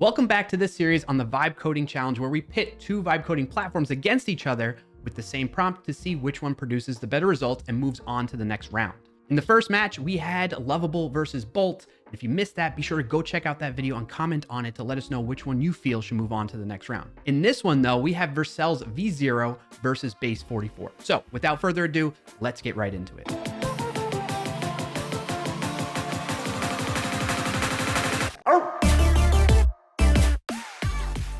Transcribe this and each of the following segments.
Welcome back to this series on the Vibe Coding Challenge, where we pit two vibe coding platforms against each other with the same prompt to see which one produces the better results and moves on to the next round. In the first match, we had Lovable versus Bolt. If you missed that, be sure to go check out that video and comment on it to let us know which one you feel should move on to the next round. In this one though, we have Vercel's V0 versus Base 44. So without further ado, let's get right into it.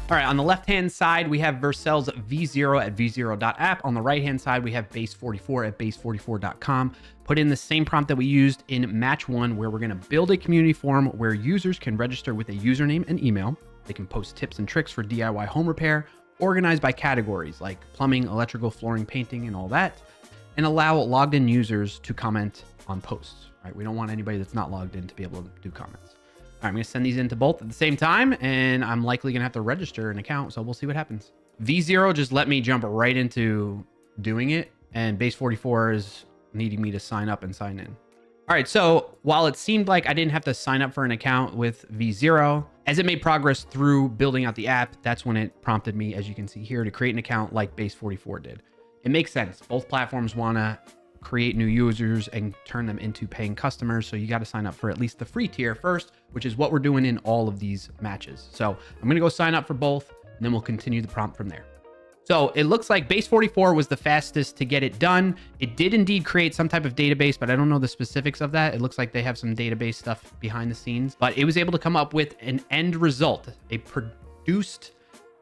All right, on the left-hand side, we have Vercel's V0 at v0.app. On the right-hand side, we have Base 44 at base44.com. Put in the same prompt that we used in match one, where we're gonna build a community forum where users can register with a username and email. They can post tips and tricks for DIY home repair, organized by categories like plumbing, electrical, flooring, painting, and all that, and allow logged in users to comment on posts, right? We don't want anybody that's not logged in to be able to do comments. All right, I'm gonna send these into both at the same time, and I'm likely gonna have to register an account, so we'll see what happens. V0 just let me jump right into doing it, and Base 44 is needing me to sign up and sign in. All right, so while it seemed like I didn't have to sign up for an account with V0, as it made progress through building out the app, that's when it prompted me, as you can see here, to create an account like Base 44 did. It makes sense. Both platforms wanna create new users and turn them into paying customers. So you got to sign up for at least the free tier first, which is what we're doing in all of these matches. So I'm going to go sign up for both, and then we'll continue the prompt from there. So it looks like Base 44 was the fastest to get it done. It did indeed create some type of database, but I don't know the specifics of that. It looks like they have some database stuff behind the scenes, but it was able to come up with an end result, a produced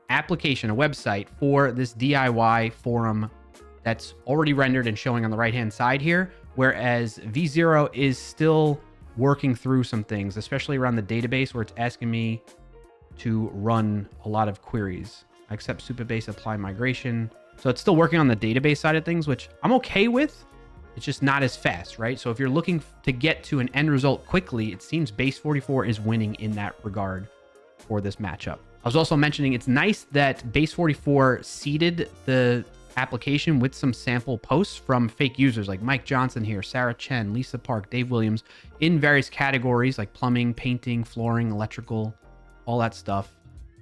application, a website for this DIY forum that's already rendered and showing on the right-hand side here, whereas V0 is still working through some things, especially around the database, where it's asking me to run a lot of queries. I accept Supabase, apply migration. So it's still working on the database side of things, which I'm okay with. It's just not as fast, right? So if you're looking to get to an end result quickly, it seems Base 44 is winning in that regard for this matchup. I was also mentioning it's nice that Base 44 seeded the application with some sample posts from fake users like Mike Johnson here, Sarah Chen, Lisa Park, Dave Williams, in various categories like plumbing, painting, flooring, electrical, all that stuff.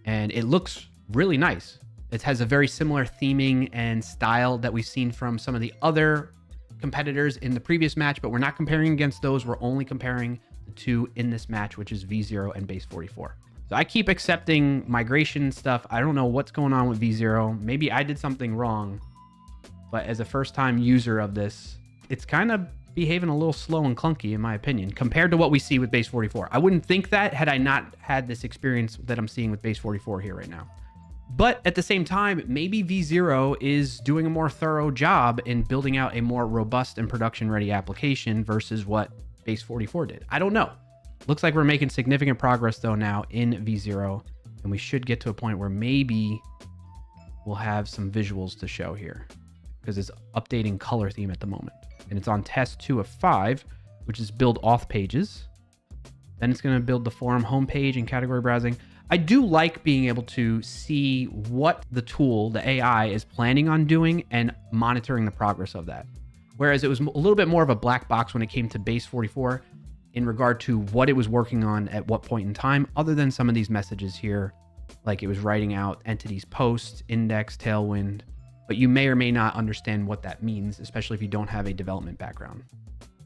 And it looks really nice. It has a very similar theming and style that we've seen from some of the other competitors in the previous match, but we're not comparing against those. We're only comparing the two in this match, which is V0 and Base 44. So I keep accepting migration stuff. I don't know what's going on with V0. Maybe I did something wrong, but as a first-time user of this, it's kind of behaving a little slow and clunky, in my opinion, compared to what we see with Base 44. I wouldn't think that had I not had this experience that I'm seeing with Base 44 here right now. But at the same time, maybe V0 is doing a more thorough job in building out a more robust and production-ready application versus what Base 44 did. I don't know. Looks like we're making significant progress though now in V0, and we should get to a point where maybe we'll have some visuals to show here, because it's updating color theme at the moment. And it's on test 2 of 5, which is build auth pages. Then it's going to build the forum homepage and category browsing. I do like being able to see what the tool, the AI, is planning on doing and monitoring the progress of that. Whereas it was a little bit more of a black box when it came to Base 44 in regard to what it was working on at what point in time, other than some of these messages here, like it was writing out entities post, index, tailwind, but you may or may not understand what that means, especially if you don't have a development background.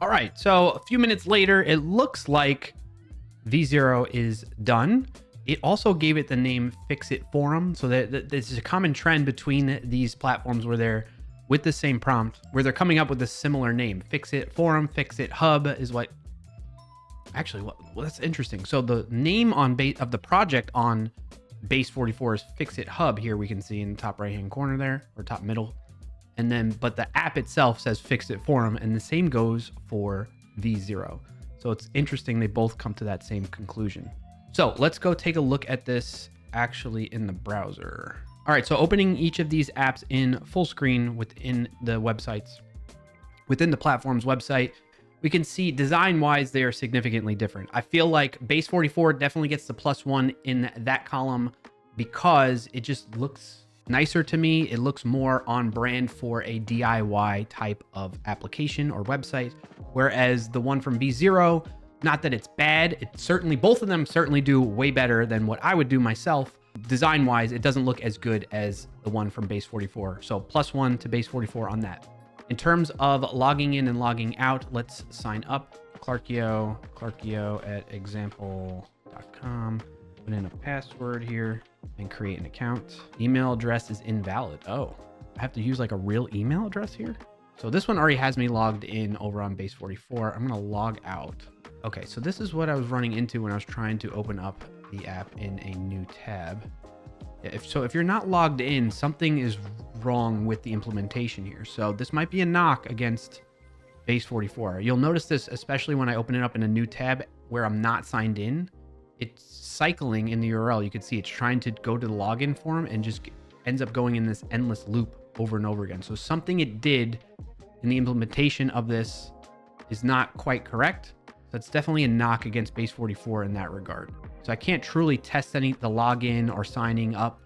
All right, so a few minutes later, it looks like V0 is done. It also gave it the name Fixit Forum, so that there's a common trend between these platforms where they're with the same prompt, where they're coming up with a similar name. Fixit Forum, Fixit Hub is what. Actually, well, that's interesting. So the name on of the project on Base 44 is Fixit Hub. Here we can see in the top right-hand corner there, or top middle. And then, but the app itself says Fixit Forum, and the same goes for V0. So it's interesting they both come to that same conclusion. So let's go take a look at this actually in the browser. All right, so opening each of these apps in full screen within the websites, within the platform's website, we can see design-wise, they are significantly different. I feel like Base 44 definitely gets the +1 in that column because it just looks nicer to me. It looks more on brand for a DIY type of application or website, whereas the one from V0 Not that it's bad. It certainly, both of them certainly do way better than what I would do myself. Design wise, it doesn't look as good as the one from base 44. So +1 to base 44 on that. In terms of logging in and logging out, let's sign up. Clarkio at example.com. Put in a password here and create an account. Email address is invalid. Oh, I have to use like a real email address here. So this one already has me logged in over on base 44. I'm going to log out. Okay, so this is what I was running into when I was trying to open up the app in a new tab. If you're not logged in, something is wrong with the implementation here. So this might be a knock against base 44. You'll notice this, especially when I open it up in a new tab where I'm not signed in. It's cycling in the URL. You can see it's trying to go to the login form and just ends up going in this endless loop over and over again. So something it did in the implementation of this is not quite correct. So it's definitely a knock against base 44 in that regard. So I can't truly test the login or signing up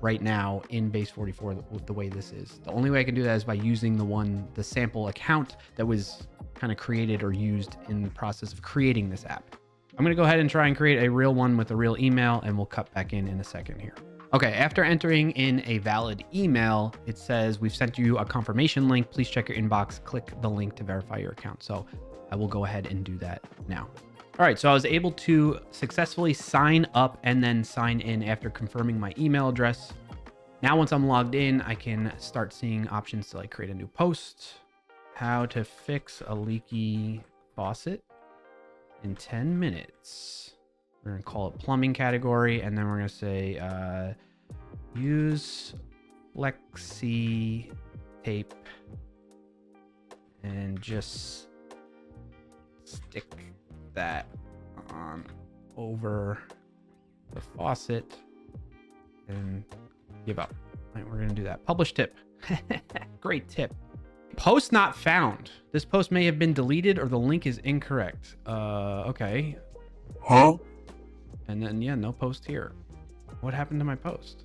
right now in base 44 the way this is. The only way I can do that is by using the sample account that was kind of created or used in the process of creating this app. I'm going to go ahead and try and create a real one with a real email, and we'll cut back in a second here. Okay, after entering in a valid email, it says we've sent you a confirmation link. Please check your inbox. Click the link to verify your account. So I will go ahead and do that now. All right, so I was able to successfully sign up and then sign in after confirming my email address. Now, once I'm logged in, I can start seeing options to like create a new post, how to fix a leaky faucet in 10 minutes. We're gonna call it plumbing category, and then we're gonna say use flexi tape and just stick that on over the faucet and give up. All right, we're gonna do that. Publish tip. Great tip. Post not found. This post may have been deleted or the link is incorrect. Okay. Huh? And then, yeah, no post here. What happened to my post?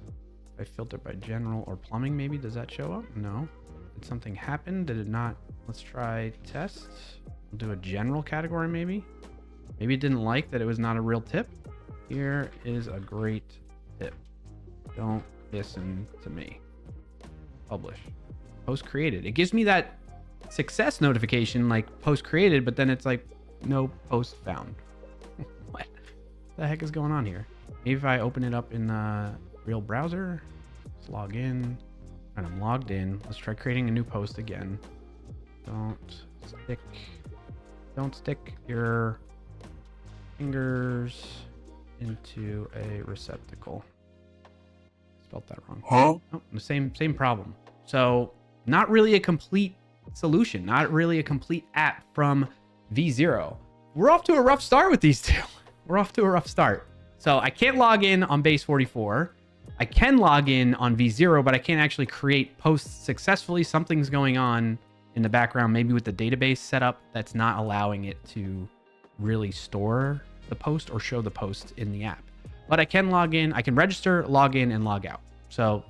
If I filter by general or plumbing, maybe, does that show up? No. Did something happen? Did it not? Let's try test. We'll do a general category, maybe. Maybe it didn't like that it was not a real tip. Here is a great tip. Don't listen to me. Publish. Post created. It gives me that success notification, like post created, but then it's like no post found. What the heck is going on here? Maybe if I open it up in the real browser, let's log in, and I'm logged in. Let's try creating a new post again. Don't stick your fingers into a receptacle. Spelled that wrong. Huh? Oh, the same problem. So not really a complete solution, not really a complete app from V0. We're off to a rough start with these two. We're off to a rough start. So I can't log in on base 44. I can log in on V0, but I can't actually create posts successfully. Something's going on in the background, maybe with the database setup, that's not allowing it to really store the post or show the post in the app. But I can log in, I can register, log in, and log out. So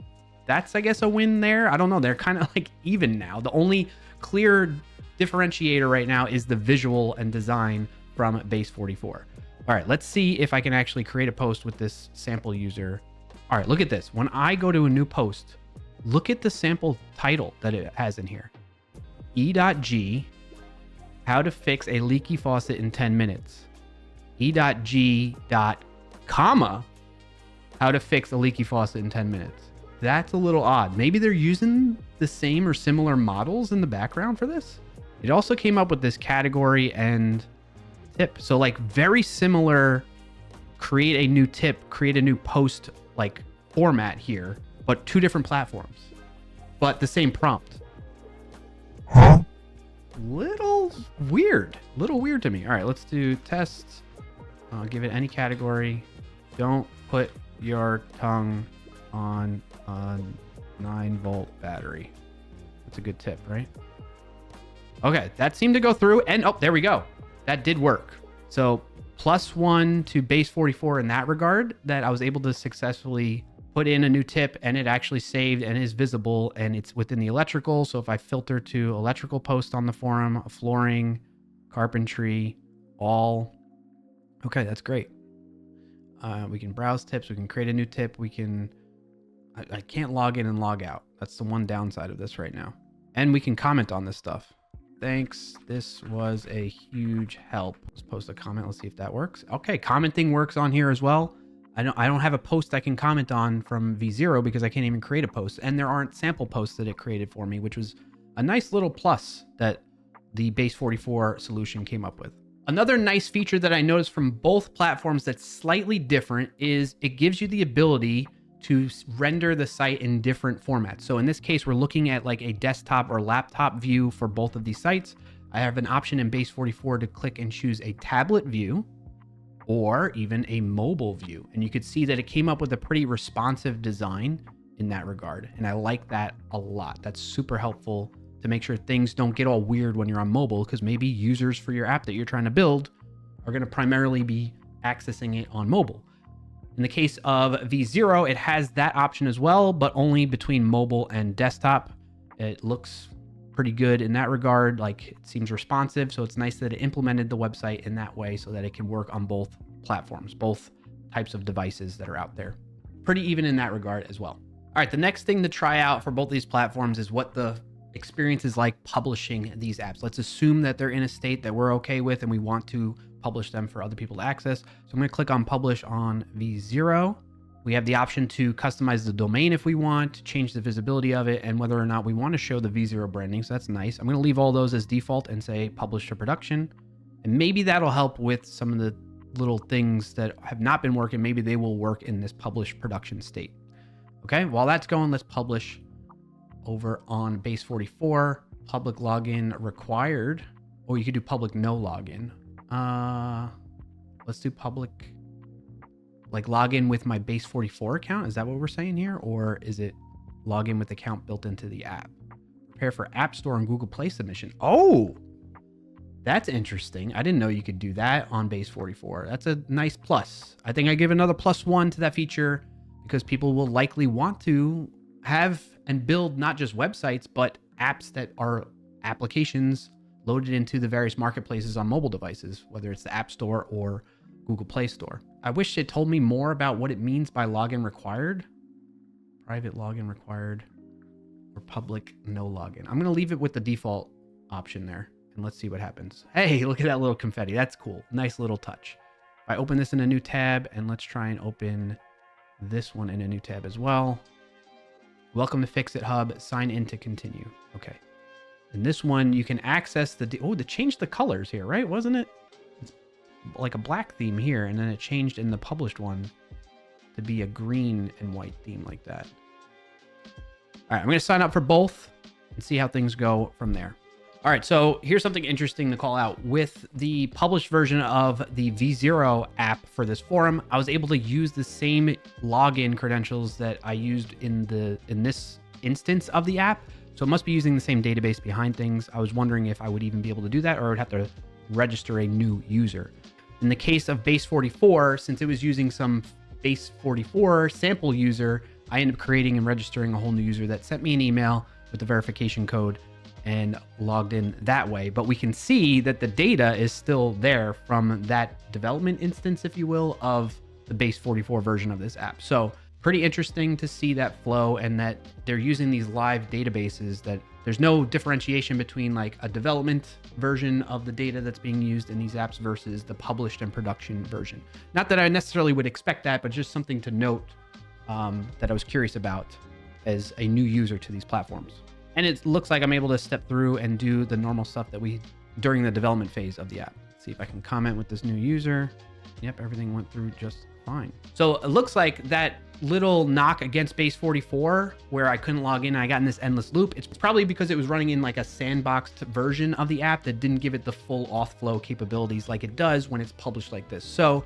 that's, I guess, a win there. I don't know. They're kind of like even now. The only clear differentiator right now is the visual and design from base 44. All right, let's see if I can actually create a post with this sample user. All right, look at this. When I go to a new post, look at the sample title that it has in here. E.G, how to fix a leaky faucet in 10 minutes. E.G, comma, how to fix a leaky faucet in 10 minutes. That's a little odd. Maybe they're using the same or similar models in the background for this. It also came up with this category and tip. So like very similar, create a new tip, create a new post like format here, but two different platforms, but the same prompt. Huh? Little weird to me. All right, let's do tests. I'll give it any category. Don't put your tongue on a 9-volt battery. That's a good tip, right? Okay, that seemed to go through, and oh, there we go. That did work. So +1 to base 44 in that regard, that I was able to successfully put in a new tip and it actually saved and is visible and it's within the electrical. So if I filter to electrical post on the forum, flooring, carpentry, all. Okay, that's great. We can browse tips. We can create a new tip. I can't log in and log out. That's the one downside of this right now. And we can comment on this stuff. Thanks. This was a huge help. Let's post a comment. Let's see if that works. Okay, commenting works on here as well. I don't have a post I can comment on from V0 because I can't even create a post. And there aren't sample posts that it created for me, which was a nice little plus that the Base 44 solution came up with. Another nice feature that I noticed from both platforms that's slightly different is it gives you the ability to render the site in different formats. So in this case, we're looking at like a desktop or laptop view for both of these sites. I have an option in Base 44 to click and choose a tablet view or even a mobile view. And you could see that it came up with a pretty responsive design in that regard. And I like that a lot. That's super helpful to make sure things don't get all weird when you're on mobile, because maybe users for your app that you're trying to build are going to primarily be accessing it on mobile. In the case of V0, it has that option as well, but only between mobile and desktop. It looks pretty good in that regard. Like, it seems responsive. So it's nice that it implemented the website in that way so that it can work on both platforms, both types of devices that are out there. Pretty even in that regard as well. All right, the next thing to try out for both these platforms is what the experience is like publishing these apps. Let's assume that they're in a state that we're okay with and we want to publish them for other people to access. So I'm going to click on publish on V0. We have the option to customize the domain if we want, to change the visibility of it, and whether or not we want to show the V0 branding. So that's nice. I'm going to leave all those as default and say publish to production. And maybe that'll help with some of the little things that have not been working. Maybe they will work in this publish production state. Okay, while that's going, let's publish over on Base 44. Public login required. Or you could do public no login. Let's do public, like login with my Base 44 account. Is that what we're saying here? Or is it login with account built into the app? Prepare for App Store and Google Play submission. Oh, that's interesting. I didn't know you could do that on Base 44. That's a nice plus. I think I give another +1 to that feature because people will likely want to have and build not just websites, but apps that are applications loaded into the various marketplaces on mobile devices, whether it's the App Store or Google Play Store. I wish it told me more about what it means by login required. Private login required or public no login. I'm going to leave it with the default option there and let's see what happens. Hey, look at that little confetti. That's cool. Nice little touch. If I open this in a new tab and let's try and open this one in a new tab as well. Welcome to Fixit Hub. Sign in to continue. Okay. And this one, you can access the... Oh, they changed the colors here, right? Wasn't it? It's like a black theme here, and then it changed in the published one to be a green and white theme like that. All right, I'm going to sign up for both and see how things go from there. All right, so here's something interesting to call out. With the published version of the V0 app for this forum, I was able to use the same login credentials that I used in this instance of the app. So it must be using the same database behind things. I was wondering if I would even be able to do that or I would have to register a new user. In the case of Base 44, since it was using some Base 44 sample user, I ended up creating and registering a whole new user that sent me an email with the verification code and logged in that way. But we can see that the data is still there from that development instance, if you will, of the Base 44 version of this app. So pretty interesting to see that flow and that they're using these live databases, that there's no differentiation between like a development version of the data that's being used in these apps versus the published and production version. Not that I necessarily would expect that, but just something to note that I was curious about as a new user to these platforms. And it looks like I'm able to step through and do the normal stuff that we during the development phase of the app. Let's see if I can comment with this new user. Yep, everything went through just fine. So it looks like that little knock against Base 44 where I couldn't log in and I got in this endless loop. It's probably because it was running in like a sandboxed version of the app that didn't give it the full auth flow capabilities like it does when it's published like this. So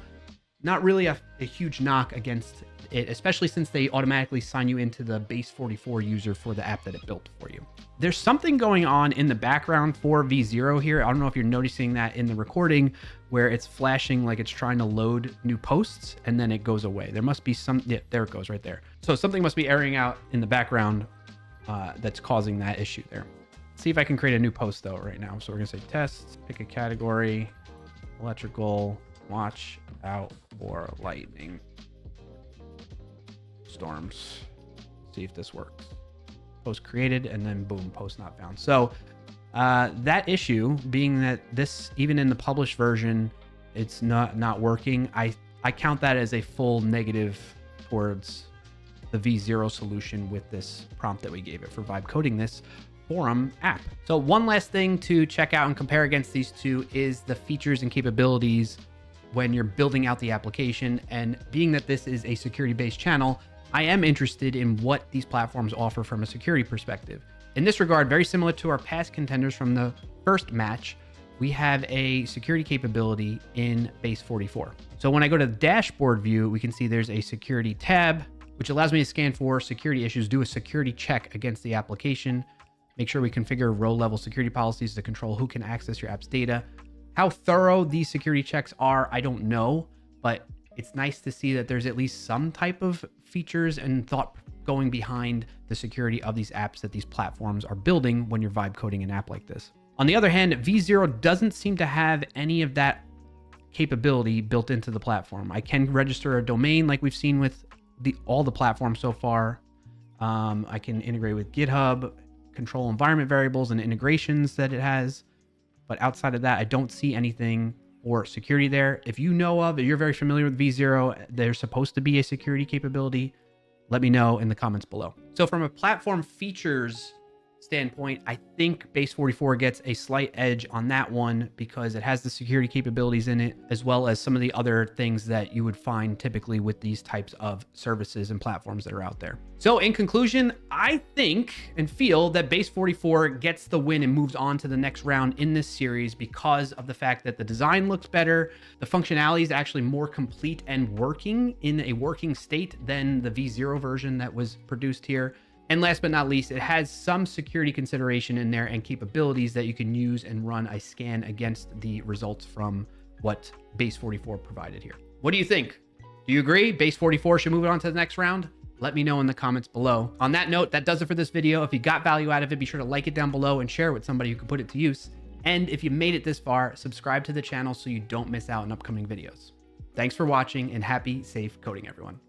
not really a huge knock against it, especially since they automatically sign you into the Base 44 user for the app that it built for you. There's something going on in the background for V0 here. I don't know if you're noticing that in the recording where it's flashing like it's trying to load new posts and then it goes away. There must be some, yeah, there it goes right there. So something must be airing out in the background that's causing that issue there. Let's see if I can create a new post though right now. So we're gonna say tests, pick a category. electrical, watch out for lightning storms. See if this works. Post created, and then boom, post not found. So that issue being that this, even in the published version, it's not working. I count that as a full negative towards the V0 solution with this prompt that we gave it for vibe coding this forum app. So one last thing to check out and compare against these two is the features and capabilities when you're building out the application. And being that this is a security-based channel, I am interested in what these platforms offer from a security perspective. In this regard, very similar to our past contenders from the first match, we have a security capability in base 44. So when I go to the dashboard view, we can see there's a security tab, which allows me to scan for security issues, do a security check against the application, make sure we configure row-level security policies to control who can access your app's data. How thorough these security checks are, I don't know, but it's nice to see that there's at least some type of features and thought going behind the security of these apps that these platforms are building when you're vibe coding an app like this. On the other hand, V0 doesn't seem to have any of that capability built into the platform. I can register a domain like we've seen with all the platforms so far. I can integrate with GitHub, control environment variables and integrations that it has. But outside of that, I don't see anything for security there. If you know of, if you're very familiar with V0, there's supposed to be a security capability, let me know in the comments below. So from a platform features standpoint, I think base 44 gets a slight edge on that one because it has the security capabilities in it, as well as some of the other things that you would find typically with these types of services and platforms that are out there. So in conclusion, I think and feel that base 44 gets the win and moves on to the next round in this series because of the fact that the design looks better, the functionality is actually more complete and working in a working state than the V0 version that was produced here. And last but not least, it has some security consideration in there and capabilities that you can use and run a scan against the results from what base 44 provided here. What do you think? Do you agree base 44 should move on to the next round? Let me know in the comments below. On that note, that does it for this video. If you got value out of it, be sure to like it down below and share it with somebody who can put it to use. And if you made it this far, subscribe to the channel so you don't miss out on upcoming videos. Thanks for watching and happy, safe coding, everyone.